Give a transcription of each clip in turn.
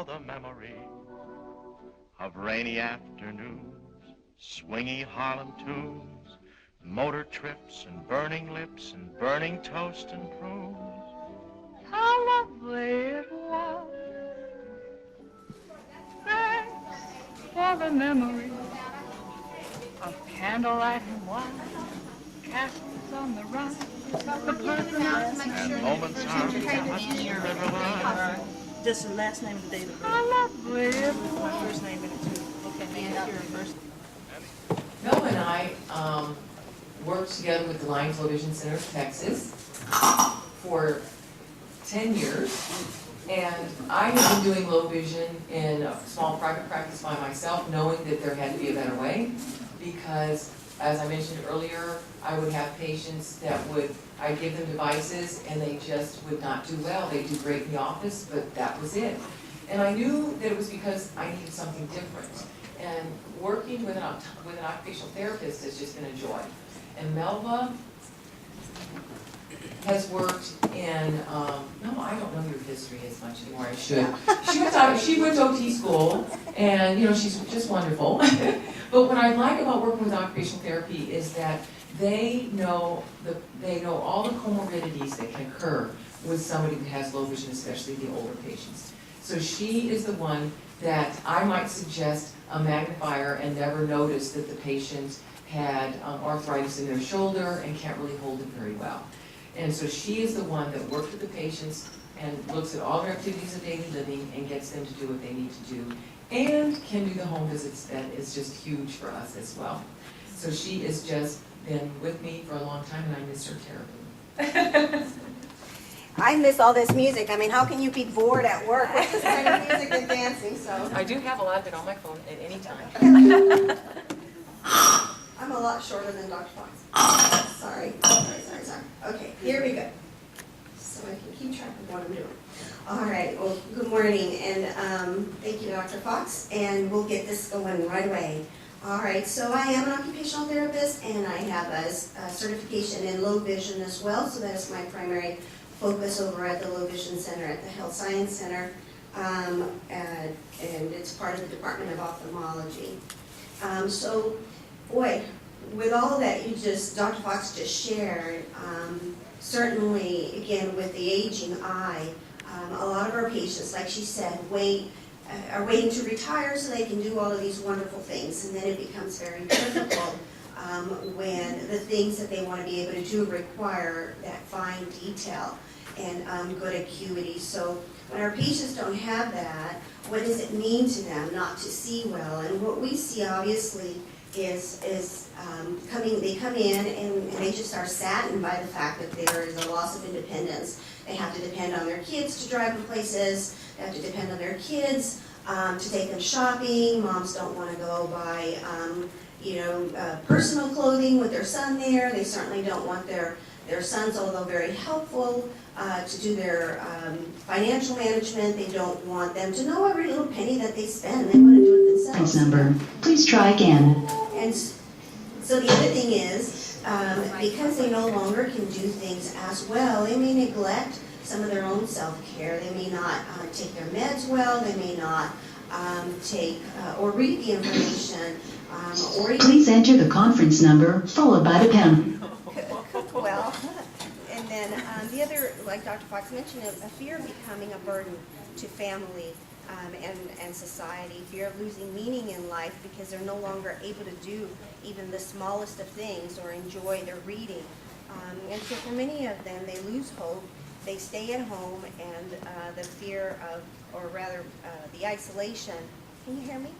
all the memory of rainy afternoons, swingy Harlem tunes, motor trips and burning lips and burning toast and prunes. How lovely it was. Thanks for the memory of candlelight and wine, castles on the run, and moments on the river line. Just the last name of the day. How lovely it was. My first name in it too. Okay, man, your first. Melva and I worked together with the Low Vision Center of Texas for 10 years. And I have been doing low vision in a small private practice by myself, knowing that there had to be a better way. Because, as I mentioned earlier, I would have patients that I'd give them devices and they just would not do well. They'd do great in the office, but that was it. And I knew that it was because I needed something different. And working with an occupational therapist has just been a joy. And Melva has worked in, no, I don't know your history as much anymore, I should. She went to OT school, and you know, she's just wonderful. But what I like about working with occupational therapy is that they know all the comorbidities that can occur with somebody who has low vision, especially the older patients. So she is the one that I might suggest a magnifier and never notice that the patient had arthritis in their shoulder and can't really hold it very well. And so she is the one that works with the patients and looks at all their activities of daily living and gets them to do what they need to do, and can do the home visits. That is just huge for us as well. So she has just been with me for a long time, and I miss her terribly. I miss all this music. I mean, how can you be bored at work with this kind of music and dancing? So I do have a lot of it on my phone at any time. I'm a lot shorter than Dr. Fox. Sorry. Okay, here we go. So I can keep track of what I'm doing. All right, well, good morning, and thank you, Dr. Fox, and we'll get this going right away. All right, so I am an occupational therapist, and I have a certification in low vision as well, so that is my primary focus over at the Low Vision Center at the Health Science Center, and it's part of the Department of Ophthalmology. So, boy, with all that Dr. Fox just shared, certainly, again, with the aging eye, a lot of our patients, like she said, are waiting to retire so they can do all of these wonderful things, and then it becomes very difficult when the things that they want to be able to do require that fine detail and good acuity. So when our patients don't have that, what does it mean to them not to see well? And what we see, obviously, is they come in and they just are saddened by the fact that there is a loss of independence. They have to depend on their kids to drive them places. They have to depend on their kids to take them shopping. Moms don't want to go buy personal clothing with their son there. They certainly don't want their sons, although very helpful, to do their financial management. They don't want them to know every little penny that they spend. They want to do it themselves. Number. Please try again. And so the other thing is, because they no longer can do things as well, they may neglect some of their own self-care. They may not take their meds well. They may not take or read the information. Please enter the conference number followed by the pound. Well, and then the other, like Dr. Fox mentioned, a fear of becoming a burden to family and society, fear of losing meaning in life because they're no longer able to do even the smallest of things or enjoy their reading. And so for many of them, they lose hope. They stay at home, and the fear of, or rather the isolation. Can you hear me?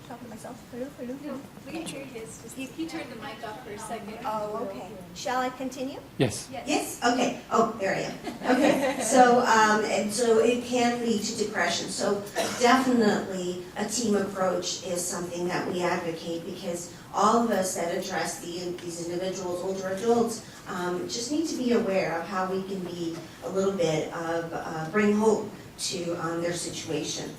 Talking to myself? Hello? No, we can hear his. He turned the mic off for a second. Oh, okay. Shall I continue? Yes. Yes? Okay. Oh, there I am. Okay. So, and so it can lead to depression. So definitely a team approach is something that we advocate, because all of us that address these individuals, older adults, just need to be aware of how we can be a little bit of bring hope to their situation.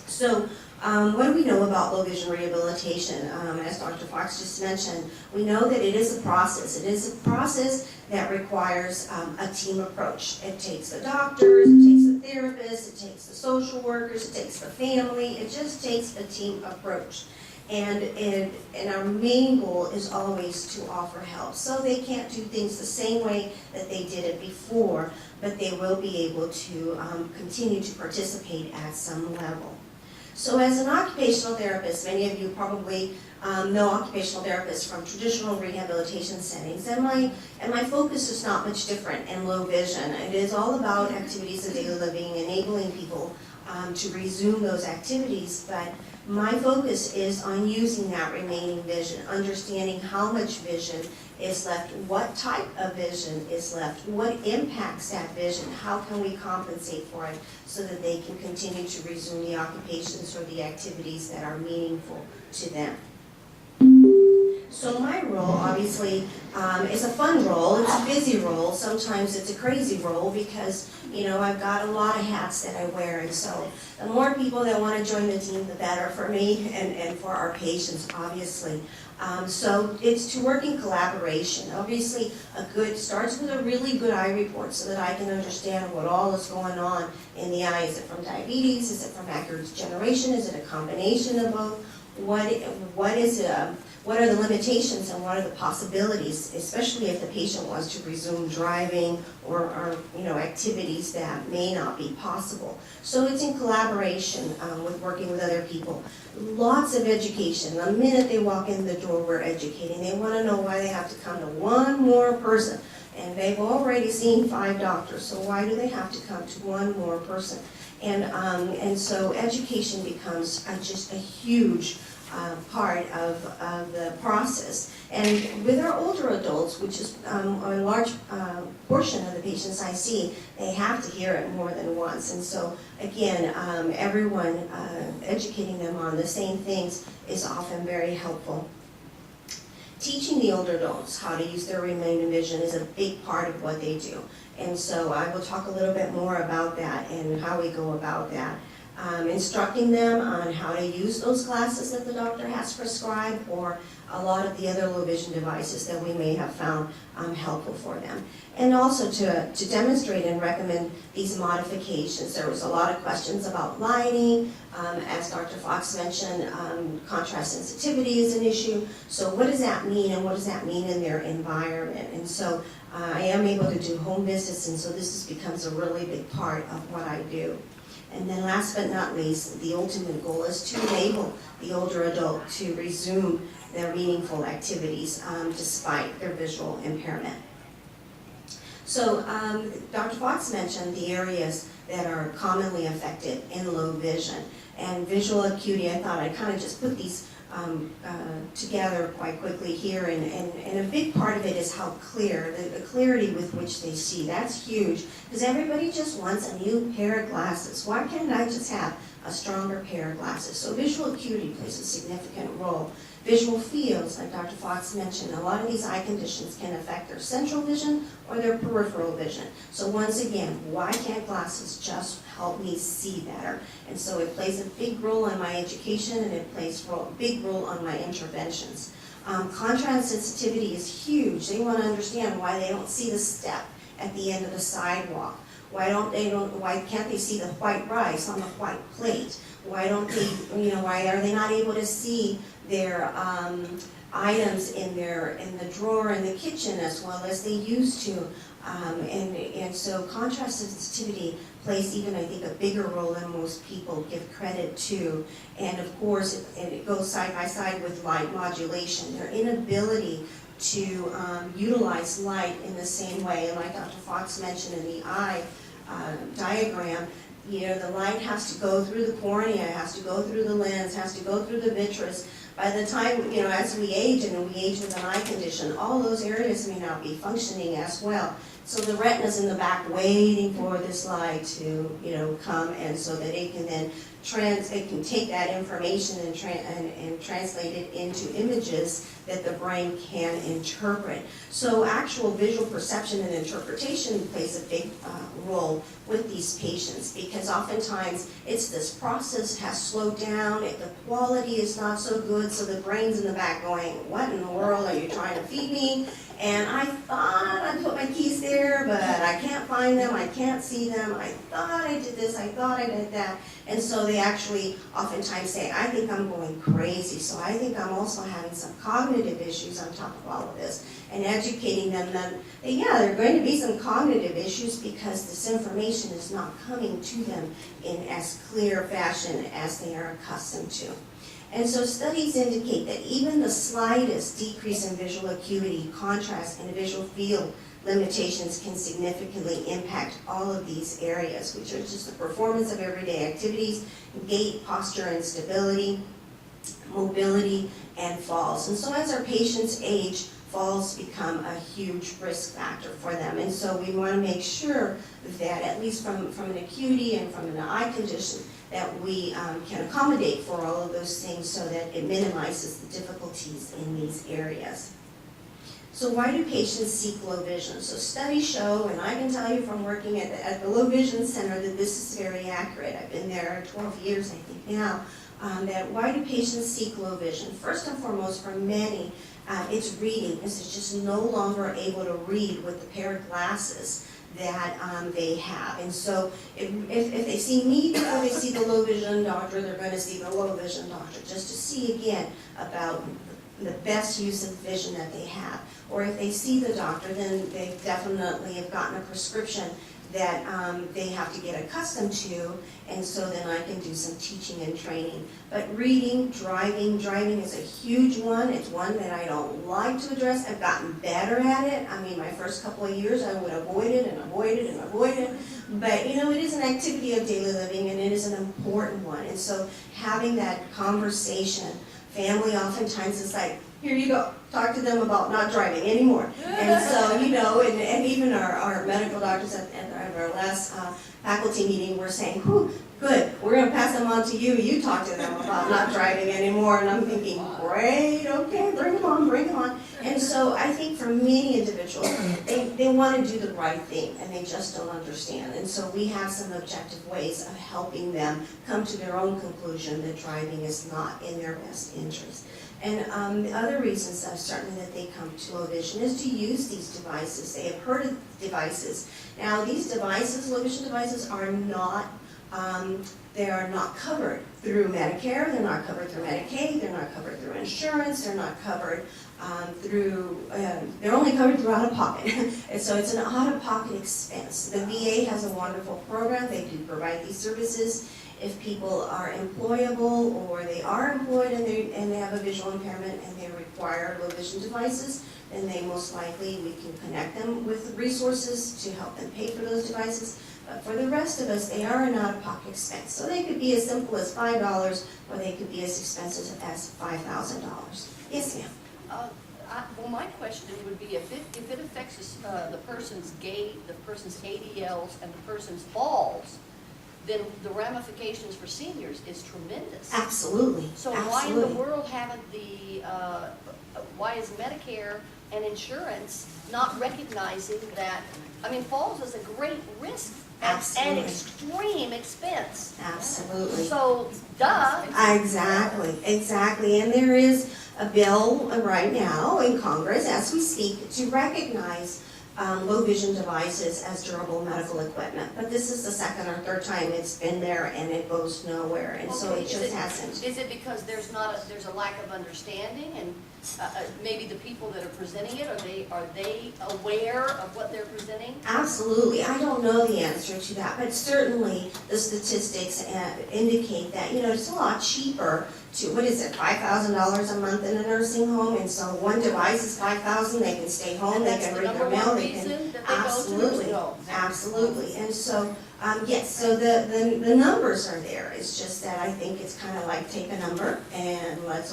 So what do we know about low vision rehabilitation? As Dr. Fox just mentioned, we know that it is a process. It is a process that requires a team approach. It takes the doctors, it takes the therapists, it takes the social workers, it takes the family, it just takes a team approach. And our main goal is always to offer help. So they can't do things the same way that they did it before, but they will be able to continue to participate at some level. So as an occupational therapist, many of you probably know occupational therapists from traditional rehabilitation settings, and my focus is not much different in low vision. It is all about activities of daily living, enabling people to resume those activities, but my focus is on using that remaining vision, understanding how much vision is left, what type of vision is left, what impacts that vision, how can we compensate for it so that they can continue to resume the occupations or the activities that are meaningful to them. So my role, obviously, is a fun role. It's a busy role. Sometimes it's a crazy role because, you know, I've got a lot of hats that I wear. And so the more people that want to join the team, the better for me and for our patients, obviously. So it's to work in collaboration. Obviously, starts with a really good eye report so that I can understand what all is going on in the eye. Is it from diabetes? Is it from macular degeneration? Is it a combination of both? What are the limitations and what are the possibilities, especially if the patient wants to resume driving or you know, activities that may not be possible. So it's in collaboration with working with other people. Lots of education. The minute they walk in the door, we're educating. They want to know why they have to come to one more person. And they've already seen 5 doctors, so why do they have to come to one more person? And so education becomes just a huge part of the process. And with our older adults, which is a large portion of the patients I see, they have to hear it more than once. And so again, everyone educating them on the same things is often very helpful. Teaching the older adults how to use their remaining vision is a big part of what they do. And so I will talk a little bit more about that and how we go about that. Instructing them on how to use those glasses that the doctor has prescribed or a lot of the other low vision devices that we may have found helpful for them. And also to demonstrate and recommend these modifications. There was a lot of questions about lighting. As Dr. Fox mentioned, contrast sensitivity is an issue. So what does that mean and what does that mean in their environment? And so I am able to do home visits, and so this becomes a really big part of what I do. And then last but not least, the ultimate goal is to enable the older adult to resume their meaningful activities despite their visual impairment. So Dr. Fox mentioned the areas that are commonly affected in low vision. And visual acuity, I thought I'd kind of just put these together quite quickly here, and a big part of it is how clear, the clarity with which they see. That's huge, because everybody just wants a new pair of glasses. Why can't I just have a stronger pair of glasses? So visual acuity plays a significant role. Visual fields, like Dr. Fox mentioned, a lot of these eye conditions can affect their central vision or their peripheral vision. So once again, why can't glasses just help me see better? And so it plays a big role in my education, and it plays a big role on my interventions. Contrast sensitivity is huge. They want to understand why they don't see the step at the end of the sidewalk. Why can't they see the white rice on the white plate? Why don't they, why are they not able to see their items in the drawer in the kitchen as well as they used to? And so contrast sensitivity plays even, I think, a bigger role than most people give credit to. And of course, it goes side by side with light modulation. Their inability to utilize light in the same way, and like Dr. Fox mentioned in the eye diagram, the light has to go through the cornea, has to go through the lens, has to go through the vitreous. By the time, as we age, and we age with an eye condition, all those areas may not be functioning as well. So the retina's in the back waiting for this light to, come, and so that it can then it can take that information and translate it into images that the brain can interpret. So actual visual perception and interpretation plays a big role with these patients, because oftentimes it's this process has slowed down, the quality is not so good, so the brain's in the back going, what in the world are you trying to feed me? And I thought I put my keys there, but I can't find them, I can't see them, I thought I did this, I thought I did that. And so they actually oftentimes say, I think I'm going crazy, so I think I'm also having some cognitive issues on top of all of this. And educating them that, yeah, there are going to be some cognitive issues because this information is not coming to them in as clear fashion as they are accustomed to. And so studies indicate that even the slightest decrease in visual acuity, contrast, and visual field limitations can significantly impact all of these areas, which are just the performance of everyday activities, gait, posture, and stability, mobility, and falls. And so as our patients age, falls become a huge risk factor for them. And so we want to make sure that, at least from an acuity and from an eye condition, that we can accommodate for all of those things so that it minimizes the difficulties in these areas. So why do patients seek low vision? So studies show, and I can tell you from working at the Low Vision Center, that this is very accurate. I've been there 12 years, I think now. That why do patients seek low vision? First and foremost, for many, it's reading. It's just no longer able to read with the pair of glasses that they have. And so if they see me before they see the low vision doctor, they're going to see the low vision doctor just to see again about the best use of vision that they have. Or if they see the doctor, then they definitely have gotten a prescription that they have to get accustomed to, and so then I can do some teaching and training. But reading, driving is a huge one. It's one that I don't like to address. I've gotten better at it. I mean, my first couple of years I would avoid it and avoid it and avoid it. But you know, it is an activity of daily living, and it is an important one. And so having that conversation, family oftentimes is like, here you go, talk to them about not driving anymore. And so, you know, and even our medical doctors at our last faculty meeting were saying, whew, good, we're going to pass them on to you. You talk to them about not driving anymore. And I'm thinking, great, okay, bring them on, bring them on. And so I think for many individuals, they want to do the right thing, and they just don't understand. And so we have some objective ways of helping them come to their own conclusion that driving is not in their best interest. And the other reasons certainly that they come to low vision is to use these devices. They have heard of devices. Now these devices, low vision devices, are not covered through Medicare, they're not covered through Medicaid, they're not covered through insurance, they're not covered they're only covered through out-of-pocket. And so it's an out-of-pocket expense. The VA has a wonderful program. They do provide these services. If people are employable or they are employed and they have a visual impairment and they require low vision devices, then they most likely, we can connect them with resources to help them pay for those devices. But for the rest of us, they are an out-of-pocket expense. So they could be as simple as $5 or they could be as expensive as $5,000. Yes, ma'am. Well, my question would be if it affects the person's gait, the person's ADLs, and the person's falls, then the ramifications for seniors is tremendous. Absolutely. So Absolutely. Why in the world haven't why is Medicare and insurance not recognizing that? I mean, falls is a great risk and extreme expense. Absolutely. So, duh. Exactly. And there is a bill right now in Congress as we speak to recognize low vision devices as durable medical equipment. But this is the second or third time it's been there and it goes nowhere, and so it just hasn't. Is it because there's a lack of understanding, and maybe the people that are presenting it, are they aware of what they're presenting? Absolutely. I don't know the answer to that, but certainly the statistics indicate that, you know, it's a lot cheaper to, what is it, $5,000 a month in a nursing home, and so one device is $5,000, they can stay home, they can read their mail, they can, absolutely. And so, yes, so the numbers are there. It's just that I think it's kind of like take a number and let's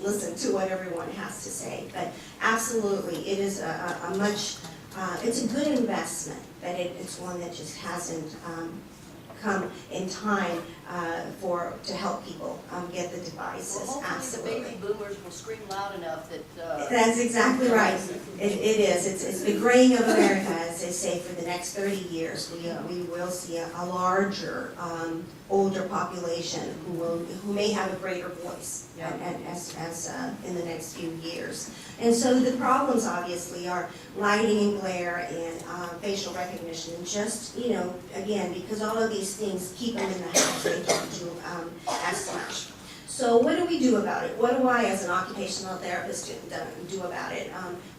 listen to what everyone has to say. But absolutely, it is it's a good investment, but it's one that just hasn't come in time to help people get the devices. Well, hopefully Absolutely. the baby boomers will scream loud enough that. That's exactly right. It is. It's the graying of America, as they say, for the next 30 years. We will see a larger, older population who may have a greater voice as in the next few years. And so the problems obviously are lighting and glare and facial recognition. And just, again, because all of these things keep them in the house, they don't do as much. So what do we do about it? What do I, as an occupational therapist, do about it?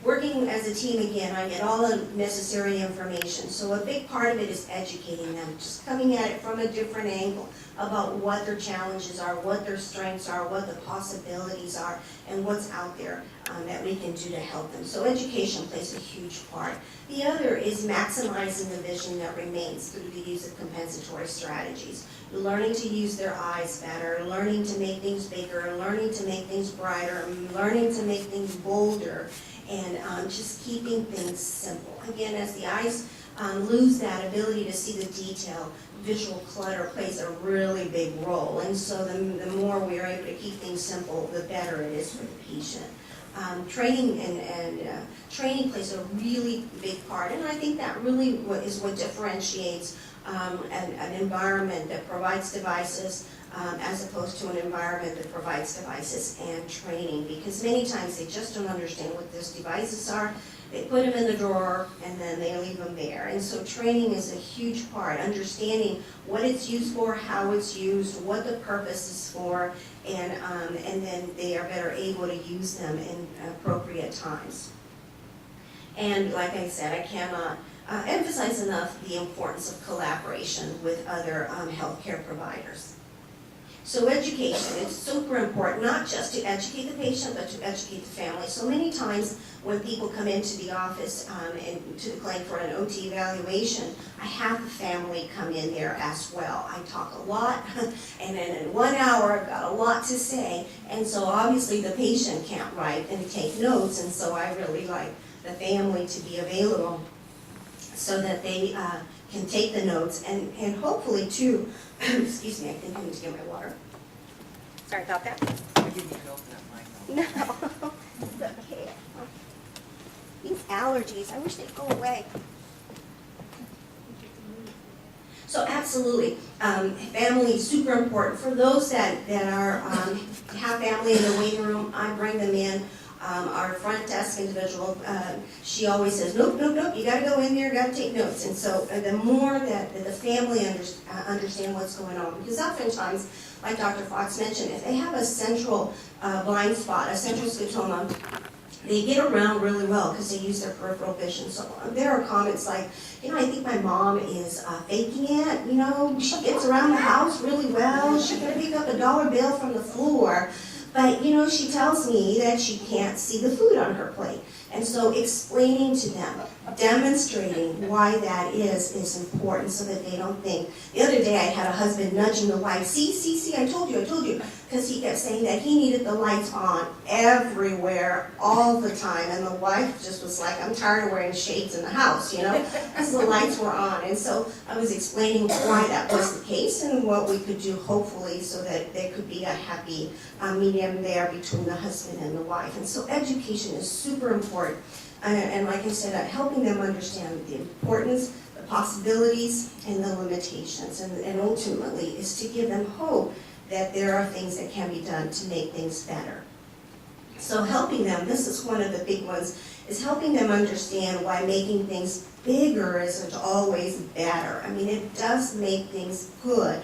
Working as a team again, I get all the necessary information. So a big part of it is educating them, just coming at it from a different angle about what their challenges are, what their strengths are, what the possibilities are, and what's out there that we can do to help them. So education plays a huge part. The other is maximizing the vision that remains through the use of compensatory strategies. Learning to use their eyes better, learning to make things bigger, learning to make things brighter, learning to make things bolder, and just keeping things simple. Again, as the eyes lose that ability to see the detail, visual clutter plays a really big role. And so the more we are able to keep things simple, the better it is for the patient. Training training plays a really big part, and I think that really is what differentiates an environment that provides devices as opposed to an environment that provides devices and training, because many times they just don't understand what those devices are. They put them in the drawer and then they leave them there. And so training is a huge part, understanding what it's used for, how it's used, what the purpose is for, and then they are better able to use them in appropriate times. And like I said, I cannot emphasize enough the importance of collaboration with other healthcare providers. So education, it's super important, not just to educate the patient, but to educate the family. So many times when people come into the office and to the clinic for an OT evaluation, I have the family come in there as well. I talk a lot, and then in 1 hour I've got a lot to say, and so obviously the patient can't write and take notes, and so I really like the family to be available so that they can take the notes, and hopefully too, excuse me, I think I need to get my water. Sorry about that. I didn't even open up my mouth. No, it's okay. These allergies, I wish they'd go away. So absolutely, family is super important. For those that are have family in the waiting room, I bring them in. Our front desk individual, she always says, nope, you gotta go in there, you gotta take notes. And so the more that the family understand what's going on, because oftentimes, like Dr. Fox mentioned, if they have a central blind spot, a central scotoma, they get around really well because they use their peripheral vision. So there are comments like, I think my mom is faking it, she gets around the house really well, she can pick up a $1 bill from the floor. But, she tells me that she can't see the food on her plate. And so explaining to them, demonstrating why that is important so that they don't think. The other day I had a husband nudging the wife, see, I told you. Because he kept saying that he needed the lights on everywhere, all the time. And the wife just was like, I'm tired of wearing shades in the house, because the lights were on. And so I was explaining why that was the case and what we could do, hopefully, so that there could be a happy medium there between the husband and the wife. And so education is super important. And like I said, helping them understand the importance, the possibilities, and the limitations. And ultimately is to give them hope that there are things that can be done to make things better. So helping them, this is one of the big ones, is helping them understand why making things bigger isn't always better. I mean, it does make things good,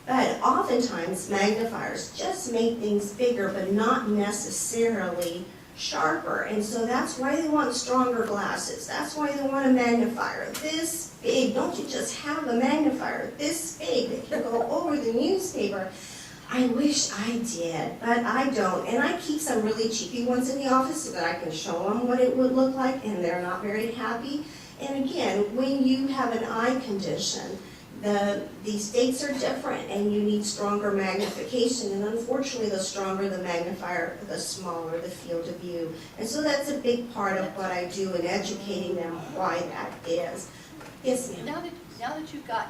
but oftentimes magnifiers just make things bigger, but not necessarily sharper. And so that's why they want stronger glasses. That's why they want a magnifier this big. Don't you just have a magnifier this big that can go over the newspaper? I wish I did, but I don't. And I keep some really cheapy ones in the office so that I can show them what it would look like, and they're not very happy. And again, when you have an eye condition, the stakes are different, and you need stronger magnification. And unfortunately, the stronger the magnifier, the smaller the field of view. And so that's a big part of what I do in educating them why that is. Yes, ma'am. Now, now that you've got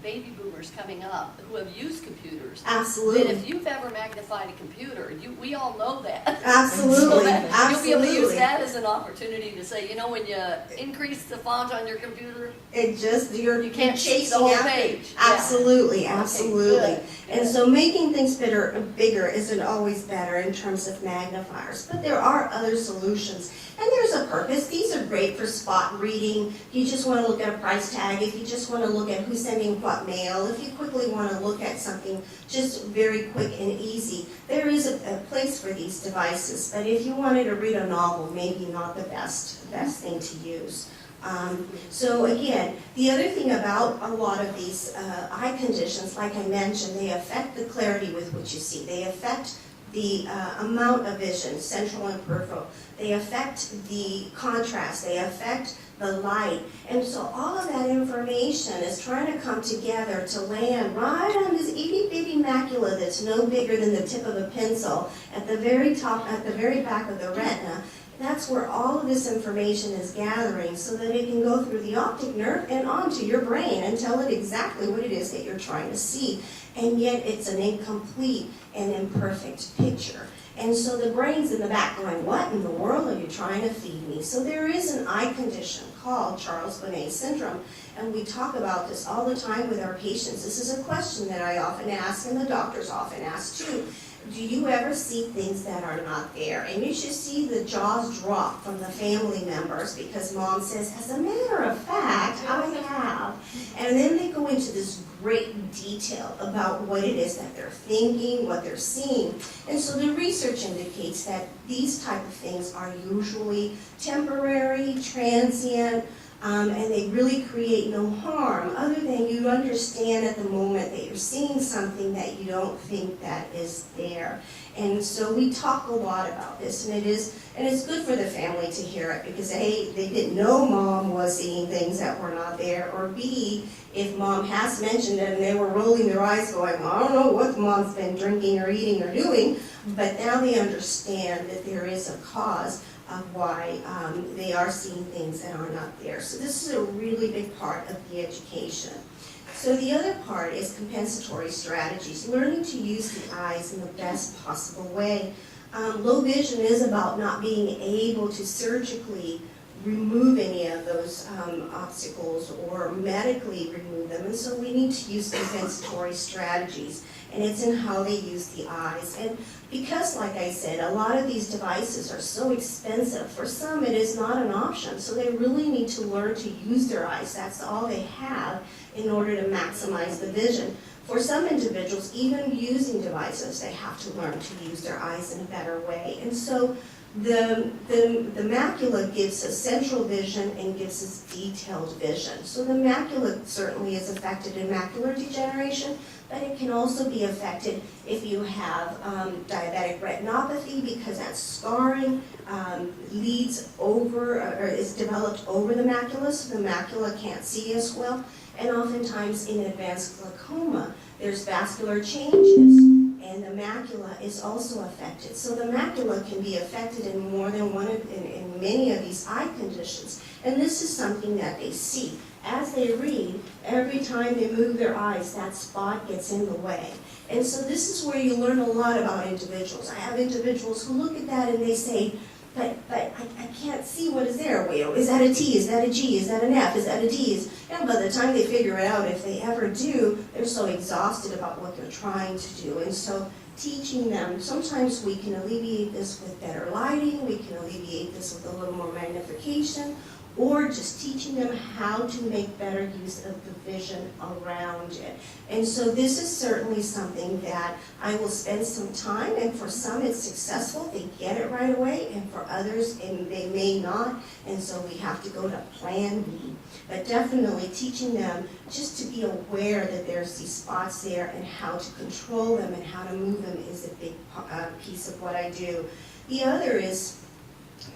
baby boomers coming up who have used computers, Absolutely. then if you've ever magnified a computer, we all know that. Absolutely, So that you'll be able to use absolutely. that as an opportunity to say, you know, when you increase the font on your computer, It just, you're you can't see chasing the whole after. page. Absolutely, Yeah. absolutely. Okay, good, And good. so making things bigger isn't always better in terms of magnifiers, but there are other solutions. And there's a purpose. These are great for spot reading. If you just want to look at a price tag, if you just want to look at who's sending what mail, if you quickly want to look at something just very quick and easy, there is a place for these devices. But if you wanted to read a novel, maybe not the best thing to use. So again, the other thing about a lot of these eye conditions, like I mentioned, they affect the clarity with which you see. They affect the amount of vision, central and peripheral. They affect the contrast. They affect the light. And so all of that information is trying to come together to land right on this itty bitty macula that's no bigger than the tip of a pencil at the very top, at the very back of the retina. That's where all of this information is gathering so that it can go through the optic nerve and onto your brain and tell it exactly what it is that you're trying to see. And yet it's an incomplete and imperfect picture. And so the brain's in the back going, what in the world are you trying to feed me? So there is an eye condition called Charles Bonnet syndrome. And we talk about this all the time with our patients. This is a question that I often ask, and the doctors often ask too. Do you ever see things that are not there? And you should see the jaws drop from the family members because mom says, as a matter of fact, I have. And then they go into this great detail about what it is that they're thinking, what they're seeing. And so the research indicates that these type of things are usually temporary, transient, and they really create no harm other than you understand at the moment that you're seeing something that you don't think that is there. And so we talk a lot about this, and it's good for the family to hear it because A, they didn't know mom was seeing things that were not there, or B, if mom has mentioned it and they were rolling their eyes going, I don't know what mom's been drinking or eating or doing, but now they understand that there is a cause of why they are seeing things that are not there. So this is a really big part of the education. So the other part is compensatory strategies, learning to use the eyes in the best possible way. Low vision is about not being able to surgically remove any of those obstacles or medically remove them, and so we need to use compensatory strategies, and it's in how they use the eyes. And because, like I said, a lot of these devices are so expensive, for some it is not an option, so they really need to learn to use their eyes. That's all they have in order to maximize the vision. For some individuals, even using devices, they have to learn to use their eyes in a better way. And so the macula gives us central vision and gives us detailed vision. So the macula certainly is affected in macular degeneration, but it can also be affected if you have diabetic retinopathy because that scarring leads over or is developed over the macula, so the macula can't see as well. And oftentimes in advanced glaucoma, there's vascular changes, and the macula is also affected. So the macula can be affected in more than one in many of these eye conditions. And this is something that they see. As they read, every time they move their eyes, that spot gets in the way. And so this is where you learn a lot about individuals. I have individuals who look at that and they say, but I can't see what is there. Well, is that a T? Is that a G? Is that an F? Is that a D? And by the time they figure it out, if they ever do, they're so exhausted about what they're trying to do. And so teaching them, sometimes we can alleviate this with better lighting, we can alleviate this with a little more magnification, or just teaching them how to make better use of the vision around it. And so this is certainly something that I will spend some time, and for some it's successful, they get it right away, and for others they may not, and so we have to go to plan B. But definitely teaching them just to be aware that there's these spots there and how to control them and how to move them is a big piece of what I do. The other is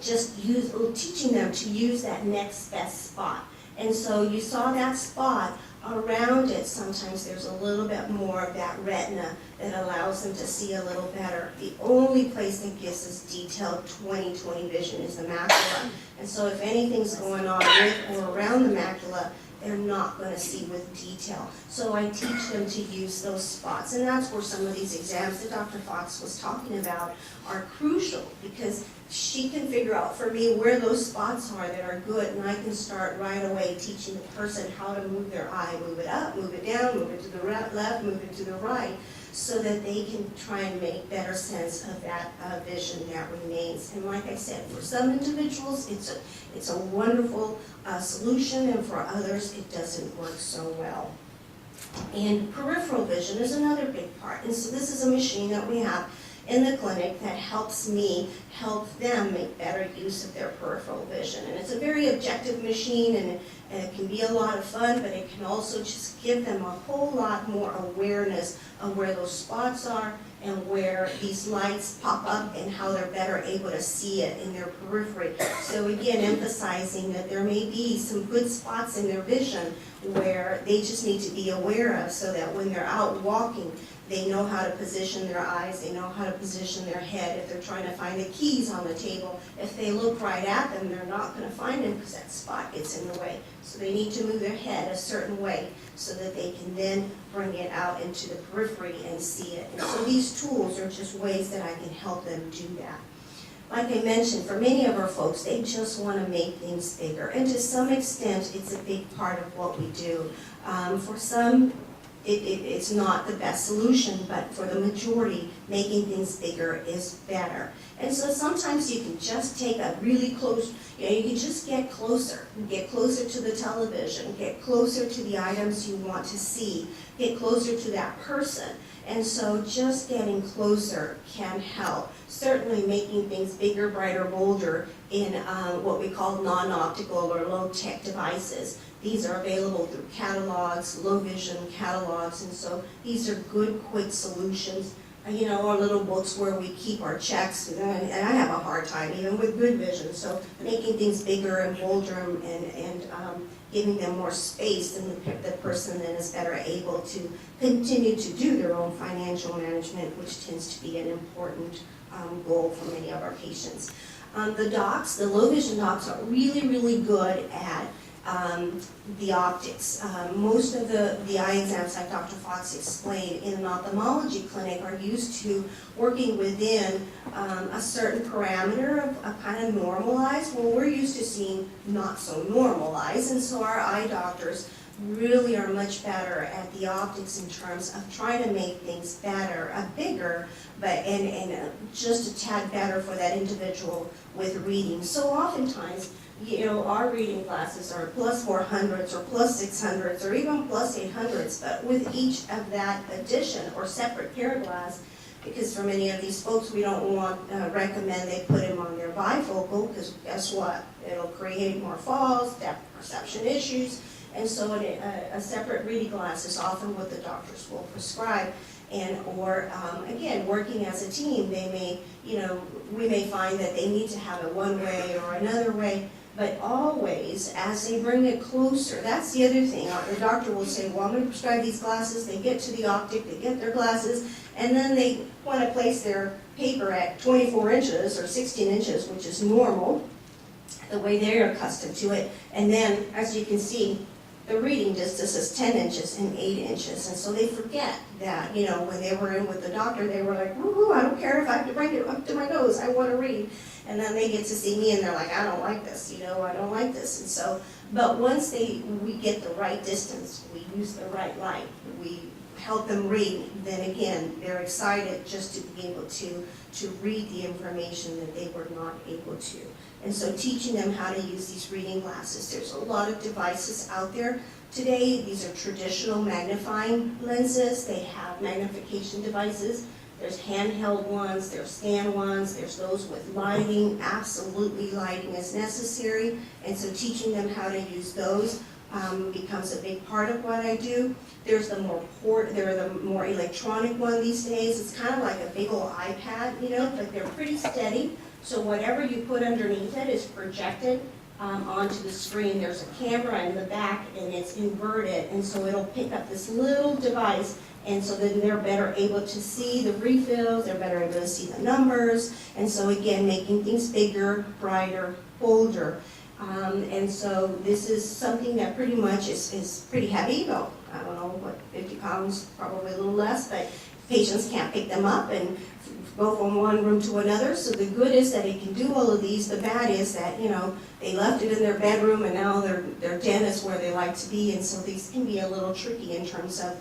just teaching them to use that next best spot. And so you saw that spot, around it sometimes there's a little bit more of that retina that allows them to see a little better. The only place that gives us detailed 20/20 vision is the macula. And so if anything's going on with or around the macula, they're not going to see with detail. So I teach them to use those spots, and that's where some of these exams that Dr. Fox was talking about are crucial, because she can figure out for me where those spots are that are good, and I can start right away teaching the person how to move their eye, move it up, move it down, move it to the left, move it to the right, so that they can try and make better sense of that vision that remains. And like I said, for some individuals, it's a wonderful solution, and for others, it doesn't work so well. And peripheral vision is another big part. And so this is a machine that we have in the clinic that helps me help them make better use of their peripheral vision. And it's a very objective machine, and it can be a lot of fun, but it can also just give them a whole lot more awareness of where those spots are and where these lights pop up and how they're better able to see it in their periphery. So again, emphasizing that there may be some good spots in their vision where they just need to be aware of, so that when they're out walking, they know how to position their eyes, they know how to position their head. If they're trying to find the keys on the table, if they look right at them, they're not going to find them because that spot gets in the way. So they need to move their head a certain way so that they can then bring it out into the periphery and see it. And so these tools are just ways that I can help them do that. Like I mentioned, for many of our folks, they just want to make things bigger. And to some extent, it's a big part of what we do. For some, it's not the best solution, but for the majority, making things bigger is better. And so sometimes you can just take a really close, you can just get closer to the television, get closer to the items you want to see, get closer to that person. And so just getting closer can help. Certainly making things bigger, brighter, bolder in what we call non-optical or low-tech devices. These are available through catalogs, low vision catalogs, and so these are good, quick solutions. You know, our little books where we keep our checks, and I have a hard time even with good vision, so making things bigger and bolder and giving them more space, and the person then is better able to continue to do their own financial management, which tends to be an important goal for many of our patients. The docs, the low vision docs, are really, really good at the optics. Most of the eye exams, like Dr. Fox explained, in an ophthalmology clinic are used to working within a certain parameter of kind of normalized. Well, we're used to seeing not so normalized, and so our eye doctors really are much better at the optics in terms of trying to make things better, bigger, but and just a tad better for that individual with reading. So oftentimes, you know, our reading glasses are plus 400s or plus 600s or even plus 800s, but with each of that addition or separate pair of glass, because for many of these folks, we don't recommend they put them on their bifocal, because guess what? It'll create more falls, depth perception issues, and so a separate reading glass is often what the doctors will prescribe. Or again, working as a team, they may, you know, we may find that they need to have it one way or another way, but always, as they bring it closer, that's the other thing. The doctor will say, well, I'm going to prescribe these glasses. They get to the optic, they get their glasses, and then they want to place their paper at 24 inches or 16 inches, which is normal, the way they're accustomed to it. And then, as you can see, the reading distance is 10 inches and 8 inches. And so they forget that, you know, when they were in with the doctor, they were like, woohoo, I don't care if I have to bring it up to my nose, I want to read. And then they get to see me and they're like, I don't like this, you know, I don't like this. And so, but once we get the right distance, we use the right light, we help them read, then again, they're excited just to be able to read the information that they were not able to. And so teaching them how to use these reading glasses. There's a lot of devices out there today. These are traditional magnifying lenses. They have magnification devices. There's handheld ones, there's stand ones, there's those with lighting. Absolutely, lighting is necessary. And so teaching them how to use those becomes a big part of what I do. There's the more electronic one these days. It's kind of like a big old iPad, you know, but they're pretty steady. So whatever you put underneath it is projected onto the screen. There's a camera in the back and it's inverted, and so it'll pick up this little device, and so then they're better able to see the refills, they're better able to see the numbers, and so again, making things bigger, brighter, bolder. And so this is something that pretty much is pretty heavy, about, I don't know, what, 50 pounds, probably a little less, but patients can't pick them up and go from one room to another. So the good is that it can do all of these. The bad is that, you know, they left it in their bedroom and now their den is where they like to be. And so these can be a little tricky in terms of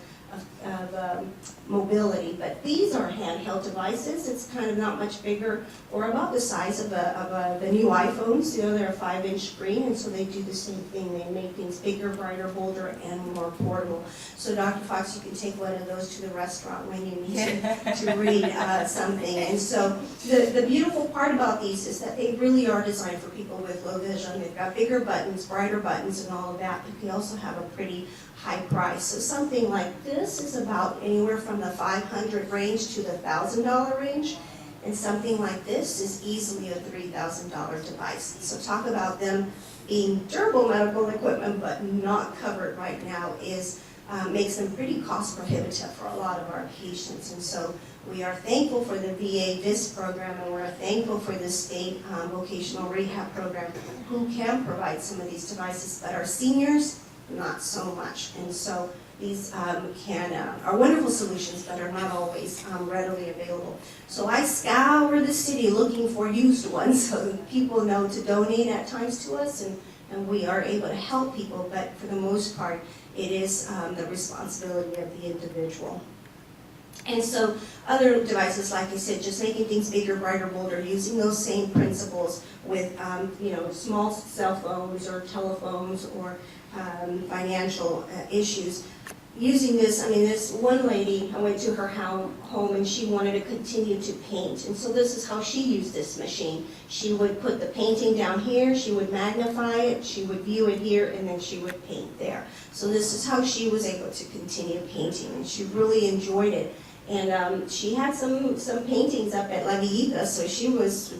mobility. But these are handheld devices. It's kind of not much bigger, or about the size of the new iPhones. You know, they're a 5-inch screen, and so they do the same thing. They make things bigger, brighter, bolder, and more portable. So Dr. Fox, you can take one of those to the restaurant when you need to read something. And so the beautiful part about these is that they really are designed for people with low vision. They've got bigger buttons, brighter buttons, and all of that, but they also have a pretty high price. So something like this is about anywhere from the $500 range to the $1,000 range, and something like this is easily a $3,000 device. So talk about them being durable medical equipment but not covered right now is makes them pretty cost prohibitive for a lot of our patients. And so we are thankful for the VA VIS program, and we're thankful for the state vocational rehab program who can provide some of these devices, but our seniors, not so much. And so these are wonderful solutions, but are not always readily available. So I scour the city looking for used ones so that people know to donate at times to us, and we are able to help people, but for the most part, it is the responsibility of the individual. And so other devices, like I said, just making things bigger, brighter, bolder, using those same principles with small cell phones or telephones or financial issues. Using this, I mean, this one lady, I went to her home and she wanted to continue to paint. And so this is how she used this machine. She would put the painting down here, she would magnify it, she would view it here, and then she would paint there. So this is how she was able to continue painting, and she really enjoyed it. And she had some paintings up at La Villita, so she was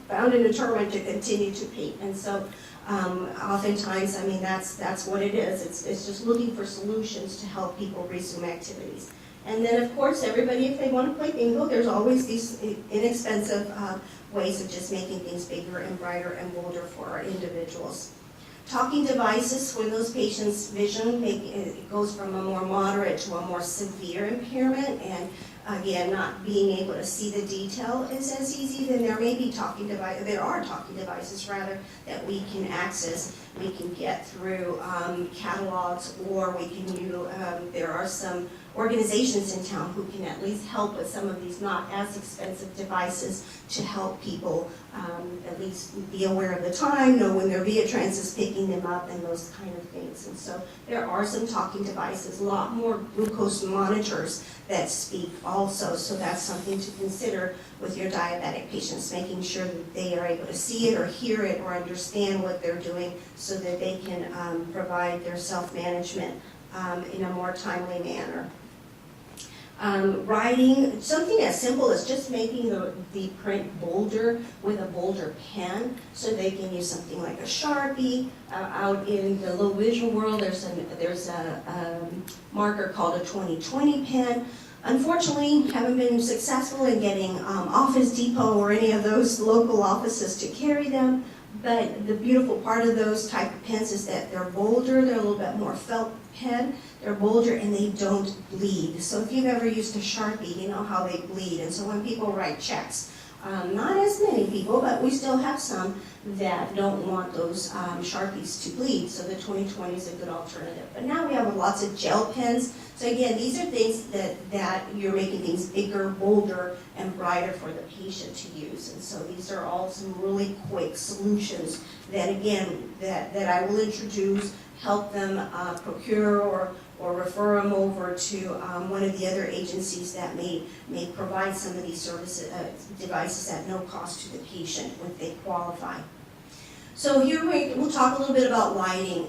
bound and determined to continue to paint. And so oftentimes, I mean, that's what it is. It's just looking for solutions to help people resume activities. And then, of course, everybody, if they want to play bingo, there's always these inexpensive ways of just making things bigger and brighter and bolder for our individuals. Talking devices, when those patients' vision it goes from a more moderate to a more severe impairment, and again, not being able to see the detail is as easy, then there are talking devices rather that we can access. We can get through catalogs, or we can there are some organizations in town who can at least help with some of these not as expensive devices to help people at least be aware of the time, know when their Viatrans is picking them up, and those kind of things. And so there are some talking devices, a lot more glucose monitors that speak also, so that's something to consider with your diabetic patients, making sure that they are able to see it or hear it or understand what they're doing so that they can provide their self-management in a more timely manner. Writing, something as simple as just making the print bolder with a bolder pen, so they can use something like a Sharpie. Out in the low vision world, there's a marker called a 20/20 pen. Unfortunately, haven't been successful in getting Office Depot or any of those local offices to carry them. But the beautiful part of those type of pens is that they're bolder, they're a little bit more felt pen, they're bolder, and they don't bleed. So if you've ever used a Sharpie, you know how they bleed. And so when people write checks, not as many people, but we still have some that don't want those Sharpies to bleed, so the 20/20 is a good alternative. But now we have lots of gel pens. So again, these are things that you're making things bigger, bolder, and brighter for the patient to use. And so these are all some really quick solutions that, again, that I will introduce, help them procure or refer them over to one of the other agencies that may provide some of these services, devices at no cost to the patient if they qualify. So here we'll talk a little bit about lighting,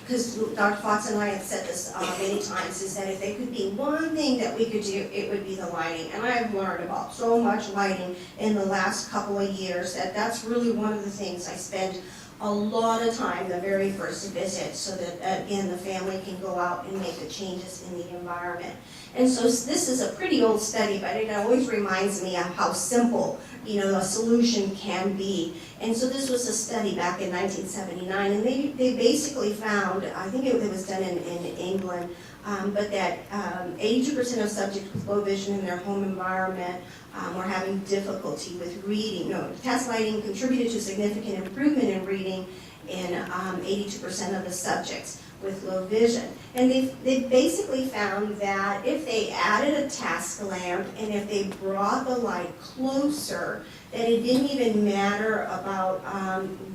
because Dr. Fox and I have said this many times, is that if there could be one thing that we could do, it would be the lighting. And I've learned about so much lighting in the last couple of years that that's really one of the things I spend a lot of time the very first visit so that, again, the family can go out and make the changes in the environment. And so this is a pretty old study, but it always reminds me of how simple, a solution can be. And so this was a study back in 1979, and they basically found, I think it was done in England, but that 82% of subjects with low vision in their home environment were having difficulty with reading. Task lighting contributed to significant improvement in reading in 82% of the subjects with low vision. And they basically found that if they added a task lamp and if they brought the light closer, that it didn't even matter about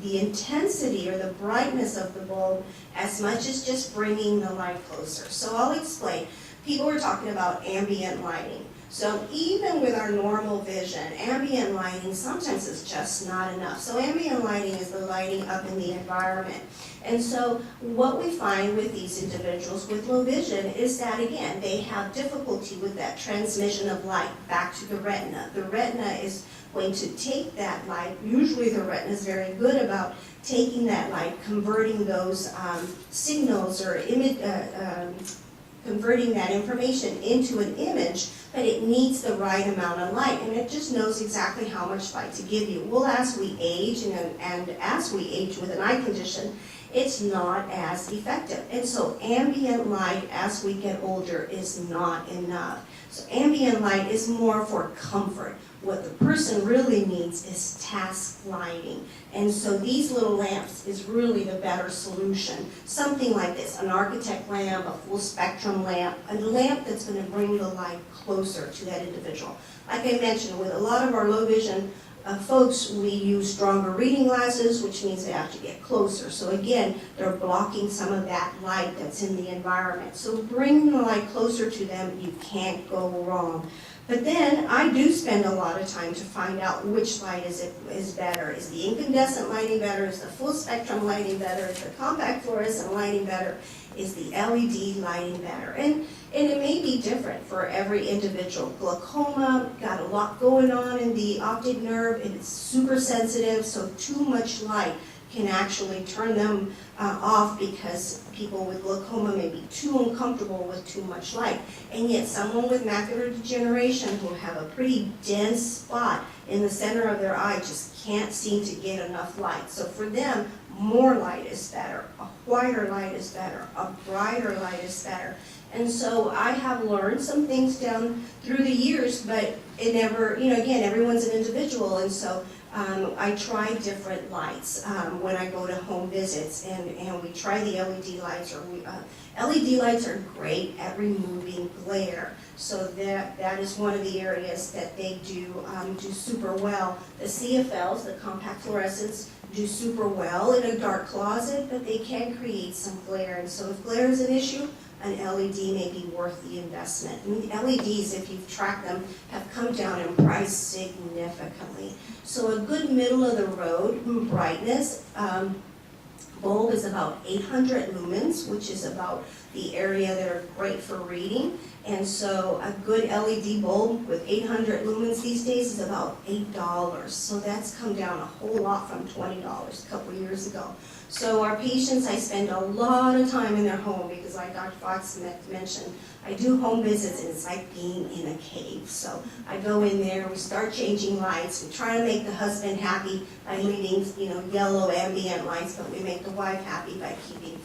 the intensity or the brightness of the bulb as much as just bringing the light closer. So I'll explain. People were talking about ambient lighting. So even with our normal vision, ambient lighting sometimes is just not enough. So ambient lighting is the lighting up in the environment. And so what we find with these individuals with low vision is that, again, they have difficulty with that transmission of light back to the retina. The retina is going to take that light. Usually the retina is very good about taking that light, converting those signals or converting that information into an image, but it needs the right amount of light, and it just knows exactly how much light to give you. Well, as we age, and as we age with an eye condition, it's not as effective. And so ambient light as we get older is not enough. So ambient light is more for comfort. What the person really needs is task lighting. And so these little lamps is really the better solution. Something like this, an architect lamp, a full spectrum lamp, a lamp that's going to bring the light closer to that individual. Like I mentioned, with a lot of our low vision folks, we use stronger reading glasses, which means they have to get closer. So again, they're blocking some of that light that's in the environment. So bringing the light closer to them, you can't go wrong. But then I do spend a lot of time to find out which light is better. Is the incandescent lighting better? Is the full spectrum lighting better? Is the compact fluorescent lighting better? Is the LED lighting better? And it may be different for every individual. Glaucoma, got a lot going on in the optic nerve, and it's super sensitive, so too much light can actually turn them off because people with glaucoma may be too uncomfortable with too much light. And yet someone with macular degeneration who have a pretty dense spot in the center of their eye just can't seem to get enough light. So for them, more light is better, a whiter light is better, a brighter light is better. And so I have learned some things down through the years, but it never, again, everyone's an individual, and so I try different lights when I go to home visits, and we try the LED lights. LED lights are great at removing glare, so that is one of the areas that they do super well. The CFLs, the compact fluorescents, do super well in a dark closet, but they can create some glare, and so if glare is an issue, an LED may be worth the investment. And LEDs, if you've tracked them, have come down in price significantly. So a good middle of the road brightness bulb is about 800 lumens, which is about the area that are great for reading. And so a good LED bulb with 800 lumens these days is about $8. So that's come down a whole lot from $20 a couple years ago. So our patients, I spend a lot of time in their home because like Dr. Fox mentioned, I do home visits and it's like being in a cave. So I go in there, we start changing lights, we try to make the husband happy by leaving, yellow ambient lights, but we make the wife happy by keeping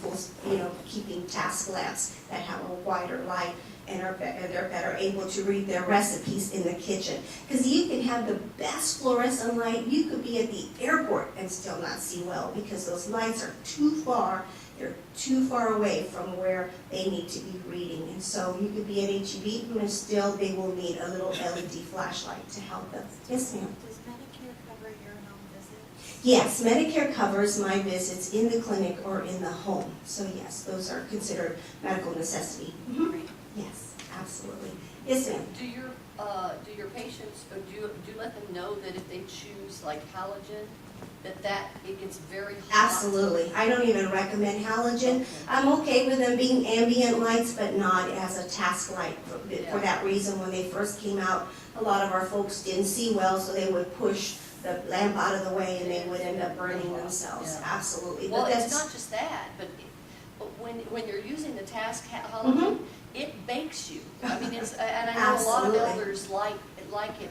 keeping task lamps that have a wider light and they're better able to read their recipes in the kitchen. Because you can have the best fluorescent light, you could be at the airport and still not see well because those lights are too far, they're too far away from where they need to be reading. And so you could be at HEB and still they will need a little LED flashlight to help them. Yes, ma'am? Does Medicare cover your home visits? Yes, Medicare covers my visits in the clinic or in the home. So yes, those are considered medical necessity. Mm-hmm. Yes, absolutely. Yes, ma'am. Do your patients, or do you let them know that if they choose like halogen, that it gets very hot? Absolutely. I don't even recommend halogen. Okay. I'm okay with them being ambient lights, but not as a task light. For that reason, when they first came out, a lot of our folks didn't see well, so they would push the lamp out of the way and they would end up burning themselves, Yeah. absolutely. Well, But it's that's, not just that, but when you're using the task Mm-hmm. hologram, it bakes you. I mean, it's, and I know a lot of Absolutely. elders like it